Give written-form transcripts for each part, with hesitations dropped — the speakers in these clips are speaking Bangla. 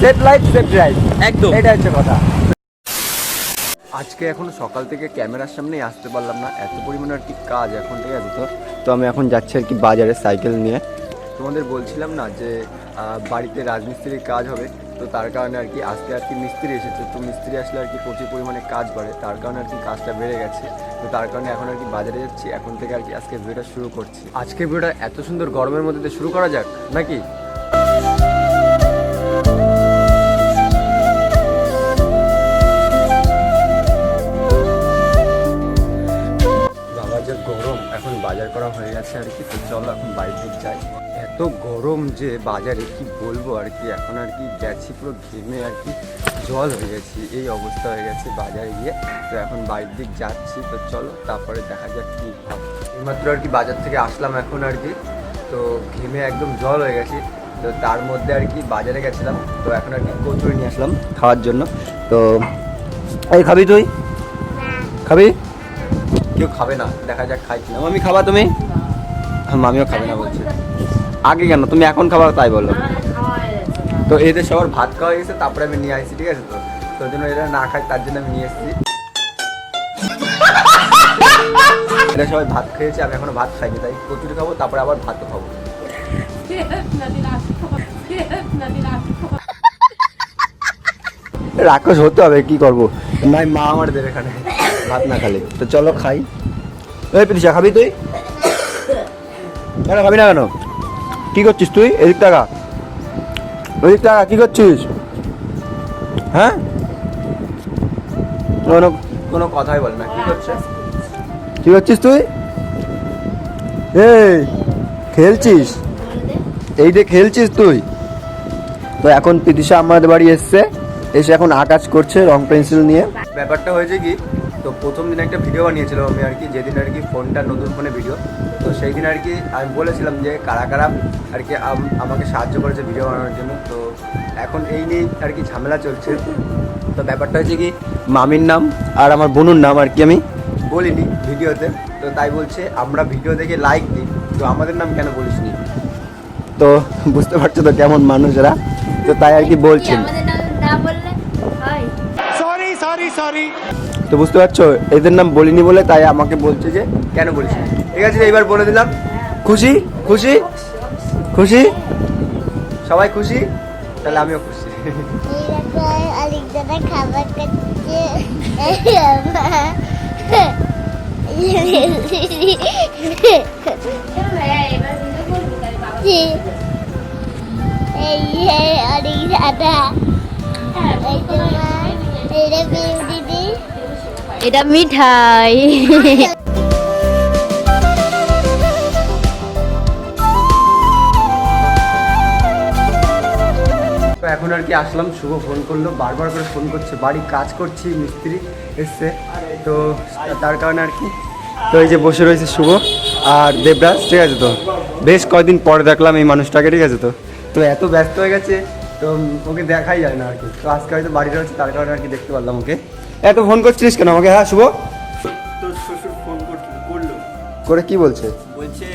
সেফ লাইফ সেফ ড্রাইভ, একদম এটা হচ্ছে কথা। আজকে এখন সকাল থেকে ক্যামেরার সামনেই আসতে পারলাম না, এত পরিমাণে আর কি কাজ এখন, ঠিক আছে। তো আমি এখন যাচ্ছি আর কি বাজারে সাইকেল নিয়ে। তোমাদের বলছিলাম না যে বাড়িতে রাজমিস্ত্রির কাজ হবে, তো তার কারণে আর কি আজকে আর কি মিস্ত্রি এসেছে। তো মিস্ত্রি আসলে আর কি প্রচুর পরিমাণে কাজ বাড়ে, তার কারণে আর কি কাজটা বেড়ে গেছে। তো তার কারণে এখন আর কি বাজারে যাচ্ছি, এখন থেকে আর কি আজকে ভিডিওটা শুরু করছি। আজকে ভিডিওটা এত সুন্দর গরমের মধ্যে দিয়ে শুরু করা যাক নাকি। গরম, এখন বাজার করা হয়ে গেছে আর কি। তো চলো এখন বাড়ির দিক যাই। এত গরম যে বাজারে কি বলবো আর কি, এখন আর কি গেছি পুরো ঘেমে আর কি জল হয়ে গেছি, এই অবস্থা হয়ে গেছে বাজারে গিয়ে। তো এখন বাড়ির দিক যাচ্ছি, তো চলো তারপরে দেখা যাক কী হয়। এইমাত্র আর কি বাজার থেকে আসলাম এখন আর কি, তো ঘেমে একদম জল হয়ে গেছি। তো তার মধ্যে আর কি বাজারে গেছিলাম, তো এখন আর কি কচুরি নিয়ে আসলাম খাওয়ার জন্য। তো এই খাবি তুই? খাবি? কেউ খাবে না, দেখা যাক খাই কিনা। মামি খাবা তুমি? হ্যাঁ, মামিও খাবে না বলছে। আগে কেন, তুমি এখন খাবা তাই বলো। তো এদের সবার ভাত খাওয়া গেছে, তারপরে আমি নিয়ে আসছি, ঠিক আছে। তো তোর জন্য এরা না খায়, তার জন্য আমি নিয়ে এসেছি। এরা সবাই ভাত খেয়েছে, আমি এখনো ভাত খাইনি, তাই কচুরি খাবো, তারপরে আবার ভাতও খাবো। রাক্ষস হতে হবে, কি করবো, নাই মা আমার দেবে এখানে ভাত না খালে। তো চলো খাই। ওই প্রীতিশা, খাবি তুই? কেন খাবি না কেন? কি করছিস তুই? এদিক টাকা, ওদিক টাকা, কি করছিস? হ্যাঁ, কোনো কোনো কথাই বলে না। কি করছিস? কি করছিস তুই? এই খেলছিস, এই যে খেলছিস তুই? তো এখন প্রীতিশা আমাদের বাড়ি এসছে, এসে এখন আকাশ করছে রং পেন্সিল নিয়ে। ব্যাপারটা হয়েছে কি, তো প্রথম দিন একটা ভিডিও বানিয়েছিলাম আমি আর কি, যেদিন আর কি ফোনটা নতুন ফোনে ভিডিও। তো সেই দিন আর কি আমি বলেছিলাম যে কারা কারা আর কি আমাকে সাহায্য করেছে ভিডিও বানানোর জন্য। তো এখন এই নিয়ে আর কি ঝামেলা চলছে। তো ব্যাপারটা হচ্ছে কি, মামির নাম আর আমার বোনুর নাম আর কি আমি বলিনি ভিডিওতে। তো তাই বলছে আমরা ভিডিও দেখে লাইক দিই, তো আমাদের নাম কেন বলিসনি? তো বুঝতে পারছো তো কেমন মানুষেরা, তো তাই আর কি বলছেন। তো বুঝতে পারছো, এদের নাম বলিনি বলে তাই আমাকে বলছে যে কেন বলিস। ঠিক আছে, এইবার বলে দিলাম। খুশি? খুশি? খুশি? সবাই খুশি? তাহলে আমিও খুশি। এটা মিঠাই। তো এখন আর কি আসলাম, শুভ ফোন করলো, বারবার করে ফোন করছে, বাড়ি কাজ করছি, মিস্ত্রি এসছে, তো তার কারণে আর কি। তো এই যে বসে রয়েছে শুভ আর দেবরাজ, ঠিক আছে। তো বেশ কয়েকদিন পরে দেখলাম এই মানুষটাকে, ঠিক আছে। তো এত ব্যস্ত হয়ে গেছে, তো ওকে দেখাই যায় না আর কি। তো আজকে হয়তো বাড়িতে রয়েছে, তার কারণে আর কি দেখতে পারলাম ওকে। এত ফোন করছিস কেন আমাকে? হ্যাঁ শুভ, তোর শ্বশুর ফোন করলো করে কি বলছে? বলছে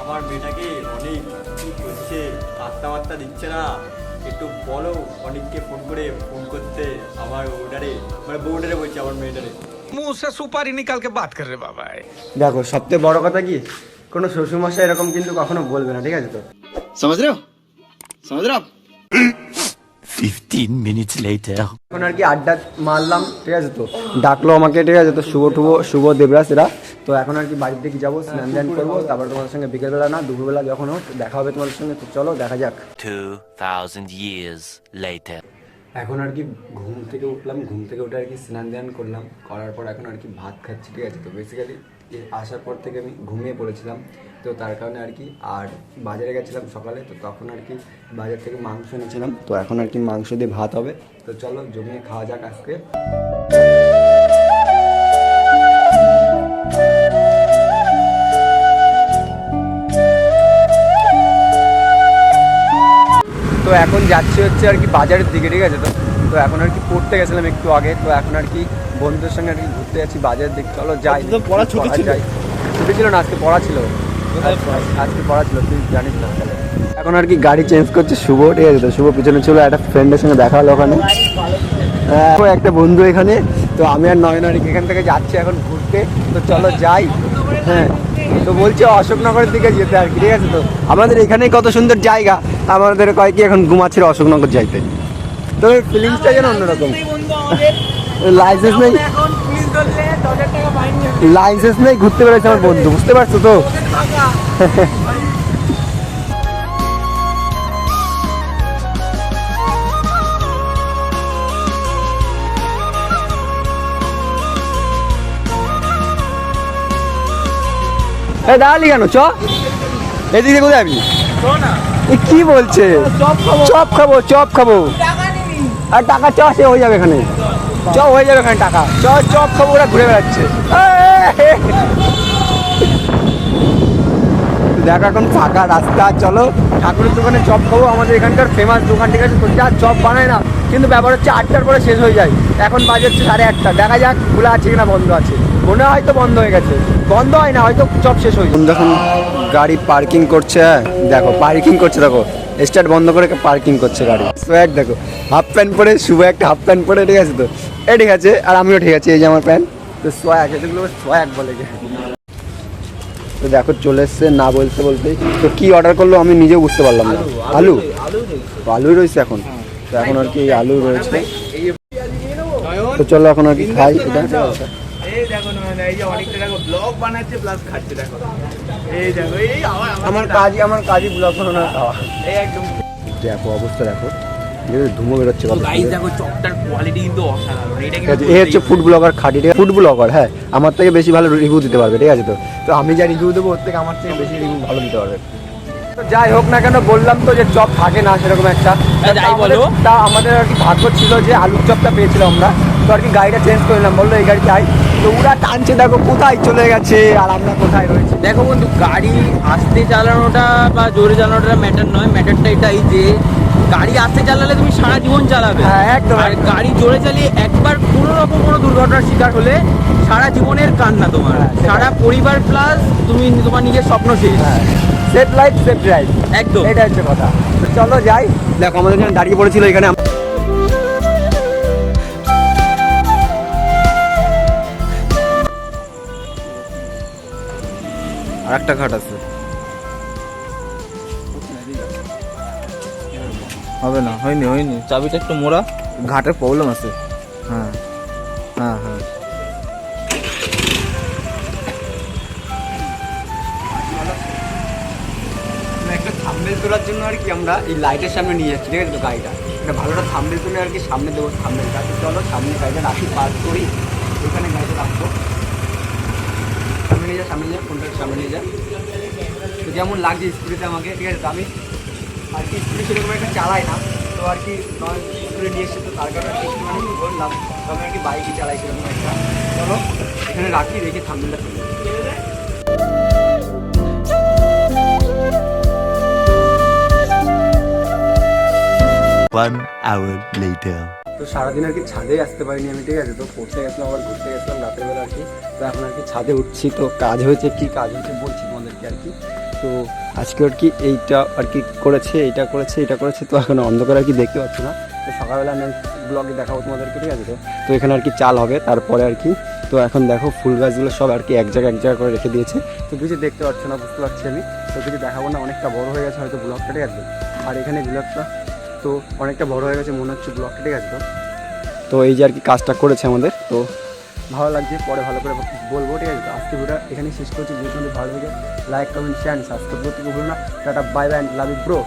আমার মেয়েটাকে অনেক কি করছে, বার্তা দিচ্ছে না, একটু বলো অনেককে ফোন করতে আমার ওটারে, মানে বউটারে বলছে আমার মেয়েটারে। मुंह से सुपारी निकाल के बात कर रहे बाबा। দেখো সবথেকে বড় কথা কি, কোনো শ্বশুরমশাই এরকম কিন্তু কখনো বলবে না, ঠিক আছে। তো समझ रहे हो 15 minutes later এখন আর কি আড্ডা মারলাম, ঠিক আছে। তো ডাকলো আমাকে, ঠিক আছে। তো শুভ দেবরাজ এরা। তো এখন আর কি বাড়ির দিকে যাবো, স্নান ধ্যান করবো, তারপর তোমাদের সঙ্গে বিকেলবেলা না দুপুরবেলা যখন হোক দেখা হবে তোমাদের সঙ্গে। তো চলো দেখা যাক। 2000 years later. এখন আর কি ঘুম থেকে উঠলাম, ঘুম থেকে উঠে আর কি স্নান ধ্যান করলাম, করার পর এখন আর কি ভাত খাচ্ছি, ঠিক আছে। তো বেসিক্যালি আসার পর থেকে আমি ঘুমিয়ে পড়েছিলাম, তো তার কারণে আর কি। আর বাজারে গেছিলাম সকালে, তো তখন আর কি বাজার থেকে মাংস এনেছিলাম, তো এখন আর কি মাংস দিয়ে ভাত হবে। তো চলো জমিয়ে খাওয়া যাক আজকে। তো এখন যাচ্ছি হচ্ছে আর কি বাজারের দিকে, ঠিক আছে। তো এখন আর কি পড়তে গেছিলাম একটু আগে, তো এখন আর কি বন্ধুদের সঙ্গে আর কি ঘুরতে যাচ্ছি বাজারের দিকে। চলো যাই। ছুটি ছিল না, আজকে পড়া ছিল, আজকে পড়া ছিল, তুই জানিস না। এখন আর কি গাড়ি চেঞ্জ করছে শুভ, ঠিক আছে? তো শুভ পিছনে ছিল, একটা ফ্রেন্ডের সঙ্গে দেখা হলো ওখানে, একটা বন্ধু এখানে। তো আমি আর নয়ন আর কি এখান থেকে যাচ্ছি এখন ঘুরতে, তো চলো যাই। হ্যাঁ, তো বলছে অশোকনগরের দিকে যেতে আর কি, ঠিক আছে? তো আমাদের এখানেই কত সুন্দর জায়গা, আমাদের কয় কি এখন ঘুমাচ্ছে অশোকনগর যাইতে। তো ফিলিংসটা যেন অন্যরকম। লাইসেন্স নেই, লাইসেন্স নেই, ঘুরতে বেরোচ্ছে আমার বন্ধু, বুঝতে পারছো তো? দাঁড়ালি কেন? চ এদিকে কোথায় যাবি? কি বলছে? চপ খাবো, চপ খাবো। আর টাকা চ, সে হয়ে যাবে এখানে, চ হয়ে যাবে এখানে টাকা, চ চপ খাবো। ওরা ঘুরে বেড়াচ্ছে। দেখ এখন ফাঁকা রাস্তা, চলো ঠাকুরের দোকানে চপ খাবো। আমাদের এখানকার ফেমাস দোকান, ঠিক আছে? তো যা চপ বানায় না, কিন্তু ব্যাপার হচ্ছে 8টার পরে শেষ হয়ে যায়। এখন বাজে হচ্ছে 8:30। দেখা যাক খোলা আছে কিনা, বন্ধ আছে। মনে হয় তো বন্ধ হয়ে গেছে, বন্ধ হয় না, হয়তো চপ শেষ হয়ে যায়। যখন গাড়ি পার্কিং করছে, দেখো পার্কিং করছে, দেখো স্টার্ট বন্ধ করে পার্কিং করছে গাড়ি। সোয়াগ দেখো, হাফ প্যান্ট পরে, শুভ একটা হাফ প্যান্ট পরে, ঠিক আছে? তো ঠিক আছে, আর আমিও ঠিক আছে, এই যে আমার প্যান্ট। তো সোয়াগ, এগুলো সোয়াগ বলে গে। তো দেখো চলে এসছে না বলতে বলতেই। তো কি অর্ডার করলো আমি নিজেও বুঝতে পারলাম না। আলু, আলুই রয়েছে এখন। তো এখন আর কি আলু রয়েছে। তো চলো এখন আর কি খাই এটা। আমার কাজই ব্লগ বানানো, খাওয়া। দেখো অবস্থা, দেখো ধুমো বেরোচ্ছে। এই হচ্ছে ফুড ব্লগার খাটি, ফুড ব্লগার। হ্যাঁ, আমার থেকে বেশি ভালো রিভিউ দিতে পারবে, ঠিক আছে? তো আমি যা রিভিউ দেবো ওর থেকে আমার থেকে বেশি রিভিউ ভালো দিতে পারবে। তো যাই হোক না কেন, বললাম তো যে চপ থাকে না সেরকম একটা। তা আমাদের আর কি ভাগ্য ছিল যে আলুর চপটা পেয়েছিলাম আমরা। তো আর কি গাড়িটা চেঞ্জ করে নিলাম, বললো এই গাড়ি চাই। তো ওরা টানছে, দেখো কোথায় চলে গেছে আর আমরা কোথায় রয়েছি। দেখো বন্ধু, গাড়ি আস্তে চালানোটা বা জোরে চালানোটা ম্যাটার নয়, ম্যাটারটা এটাই যে গাড়ি আস্তে চালালে তুমি সারা জীবন চালাবে। হ্যাঁ, একদম। আর গাড়ি জোরে চালিয়ে একবার কোনো রকম কোনো দুর্ঘটনার শিকার হলে সারা জীবনের কান্না তোমার, সারা পরিবার প্লাস তুমি তোমার নিজের স্বপ্ন শেষ। সেফ লাইফ সেফ ড্রাইভ, একদম এটা হচ্ছে কথা। তো চলো যাই। দেখো আমাদের এখানে দাঁড়িয়ে পড়েছিল এখানে। আর একটা ঘাট আছে, হবে না, হয়নি, চাবিটা একটু মোড়া, ঘাটের প্রবলেম আছে। হ্যাঁ হ্যাঁ হ্যাঁ, একটা থাম্বনেল তোলার জন্য আর কি আমরা এই লাইটের সামনে নিয়ে যাচ্ছি, ঠিক আছে? তো গাড়িটা একটা ভালোটা থাম্বনেল তুলে আর কি সামনে দেবো থাম্বনেলটা। তো চলো সামনে গাড়িটা রাখি, পার্ক করি, এখানে গাড়িটা রাখবো। সামনে নিয়ে যা, ফোনটাকে সামনে নিয়ে যা। তো যেমন লাগছে স্কুটিতে আমাকে, ঠিক আছে? তো আমি আর কি স্কুটি সেরকম একটা চালাই না, তো আর কি নয় স্কুটি নিয়ে এসছে, তো তার কারণে একটু মানে কি করলাম, তো আমি আর কি বাইকই চালাই সেরকম একটা। চলো এখানে রাখি, রেখে থাম্বনেলটা তুলি। 1 hour later. তো সারাদিন আর কি ছাদে আসতে পারিনি আমি, ঠিক আছে? তো পড়তে গেছিলাম, আবার ঘুরতে গেছিলাম রাতের বেলা আর কি। তো এখন আর কি ছাদে উঠছি। তো কাজ হয়েছে, কি কাজ হয়েছে বলছি তোমাদেরকে আর কি। তো আজকে আর কি এইটা আর কি করেছে, এটা করেছে, এটা করেছে। তো এখন অন্ধকার আর কি দেখতে পাচ্ছ না। তো সকালবেলা নেক্সট ব্লগে দেখাবো তোমাদেরকে, ঠিক আছে? তো এখানে আর কি চাল হবে তারপরে আর কি। তো এখন দেখো ফুল গাছগুলো সব আর কি এক জায়গায় করে রেখে দিয়েছে। তো কিছু দেখতে পাচ্ছ না, বুঝতে পারছি আমি। তো কিছু দেখাবো না, অনেকটা বড় হয়ে গেছে হয়তো ব্লগটা, ঠিক আছে? আর এখানে ব্লগটা তো অনেকটা বড় হয়ে গেছে মনে হচ্ছে ব্লগটা, ঠিক আছে? তো এই যে আর কি কাজটা করেছে আমাদের, তো ভালো লাগছে, পরে ভালো করে বলবো, ঠিক আছে? তো আজকে ভিডিওটা এখানেই শেষ করছি। যদি ভালো লাগে লাইক কমেন্ট শেয়ার সাবস্ক্রাইব করতে ভুলো না। টাটা, bye bye, love you bro.